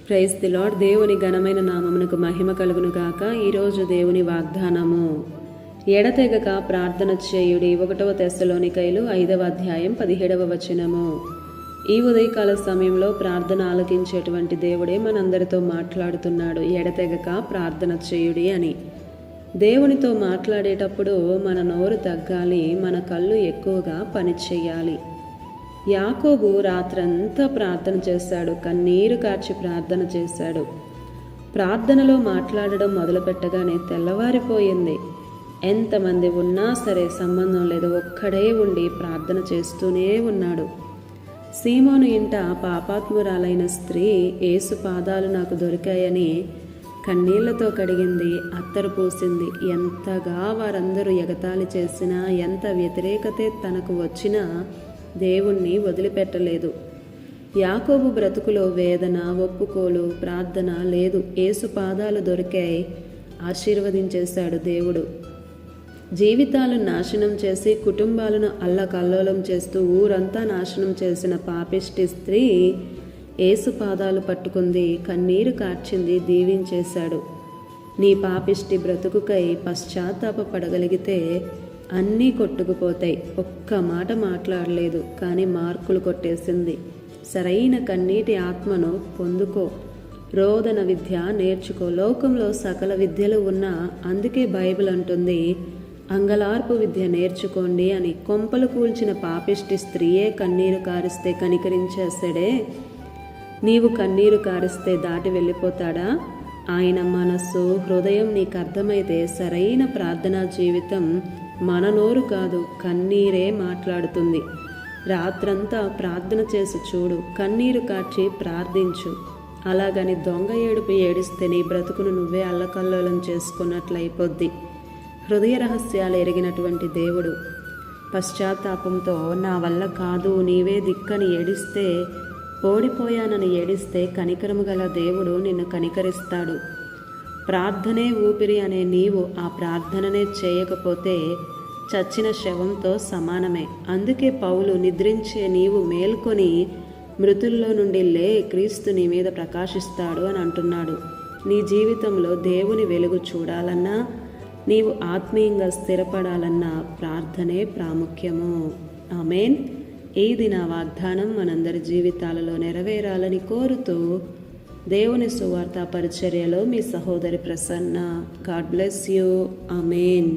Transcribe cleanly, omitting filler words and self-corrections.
Praise the lord. దేవుని ఘనమైన నామమునకు మహిమ కలుగును గాక. ఈరోజు దేవుని వాగ్దానము, ఎడతెగక ప్రార్థన చేయుడి. 1 తెస్సలోనికైలు 5వ అధ్యాయం 17వ వచనము. ఈ ఉదయకాల సమయంలో ప్రార్థన ఆలకించేటువంటి దేవుడే మనందరితో మాట్లాడుతున్నాడు. ఎడతెగక ప్రార్థన చేయుడి అని. దేవునితో మాట్లాడేటప్పుడు మన నోరు తగ్గాలి, మన కళ్ళు ఎక్కువగా పనిచేయాలి. యాకోబు రాత్రంతా ప్రార్థన చేశాడు, కన్నీరు కార్చి ప్రార్థన చేశాడు. ప్రార్థనలో మాట్లాడడం మొదలుపెట్టగానే తెల్లవారిపోయింది. ఎంతమంది ఉన్నా సరే సంబంధం లేదు, ఒక్కడే ఉండి ప్రార్థన చేస్తూనే ఉన్నాడు. సీమోను ఇంట పాపాత్మురాలైన స్త్రీ యేసు పాదాలు నాకు దొరికాయని కన్నీళ్లతో కడిగింది, అత్తరు పూసింది. ఎంతగా వారందరూ ఎగతాళి చేసినా, ఎంత వ్యతిరేకతే తనకు వచ్చినా దేవుణ్ణి వదిలిపెట్టలేదు. యాకోబు బ్రతుకులో వేదన, ఒప్పుకోలు, ప్రార్థన లేదు. యేసు పాదాలు దొరికాయి, ఆశీర్వదించేశాడు దేవుడు. జీవితాలను నాశనం చేసి కుటుంబాలను అల్లకల్లోలం చేస్తూ ఊరంతా నాశనం చేసిన పాపిష్టి స్త్రీ యేసు పాదాలు పట్టుకుంది, కన్నీరు కార్చింది, దీవించేశాడు. నీ పాపిష్టి బ్రతుకుకై పశ్చాత్తాపపడగలిగితే అన్నీ కొట్టుకుపోతాయి. ఒక్క మాట మాట్లాడలేదు, కానీ మార్కులు కొట్టేసింది. సరైన కన్నీటి ఆత్మను పొందుకో, రోదన విద్య నేర్చుకో. లోకంలో సకల విద్యలు ఉన్నా, అందుకే బైబిల్ అంటుంది అంగలార్పు విద్య నేర్చుకోండి అని. కొంపలు కూల్చిన పాపిష్టి స్త్రీయే కన్నీరు కారిస్తే కనికరించేసాడే, నీవు కన్నీరు కారిస్తే దాటి వెళ్ళిపోతాడా? ఆయన మనస్సు, హృదయం నీకు అర్థమైతే సరైన ప్రార్థనా జీవితం మన నోరు కాదు, కన్నీరే మాట్లాడుతుంది. రాత్రంతా ప్రార్థన చేసి చూడు, కన్నీరు కార్చి ప్రార్థించు. అలాగని దొంగ ఏడుపు ఏడిస్తే నీ బ్రతుకును నువ్వే అల్లకల్లోలం చేసుకున్నట్లయిపోద్ది. హృదయ రహస్యాలు ఎరిగినటువంటి దేవుడు పశ్చాత్తాపంతో నా వల్ల కాదు, నీవే దిక్కని ఏడిస్తే, ఓడిపోయానని ఏడిస్తే కనికరము గల దేవుడు నిన్ను కనికరిస్తాడు. ప్రార్థనే ఊపిరి అనే నీవు ఆ ప్రార్థననే చేయకపోతే చచ్చిన శవంతో సమానమే. అందుకే పౌలు, నిద్రించే నీవు మేల్కొని మృతుల్లో నుండి లే, క్రీస్తు నీ మీద ప్రకాశిస్తాడు అని అంటున్నాడు. నీ జీవితంలో దేవుని వెలుగు చూడాలన్నా, నీవు ఆత్మీయంగా స్థిరపడాలన్నా ప్రార్థనే ప్రాముఖ్యము. ఆమేన్. ఈ దిన వాగ్దానం మనందరి జీవితాలలో నెరవేరాలని కోరుతూ దేవుని సువార్త పరిచర్యలో మీ సహోదరి Prasanna. God bless you. Amen.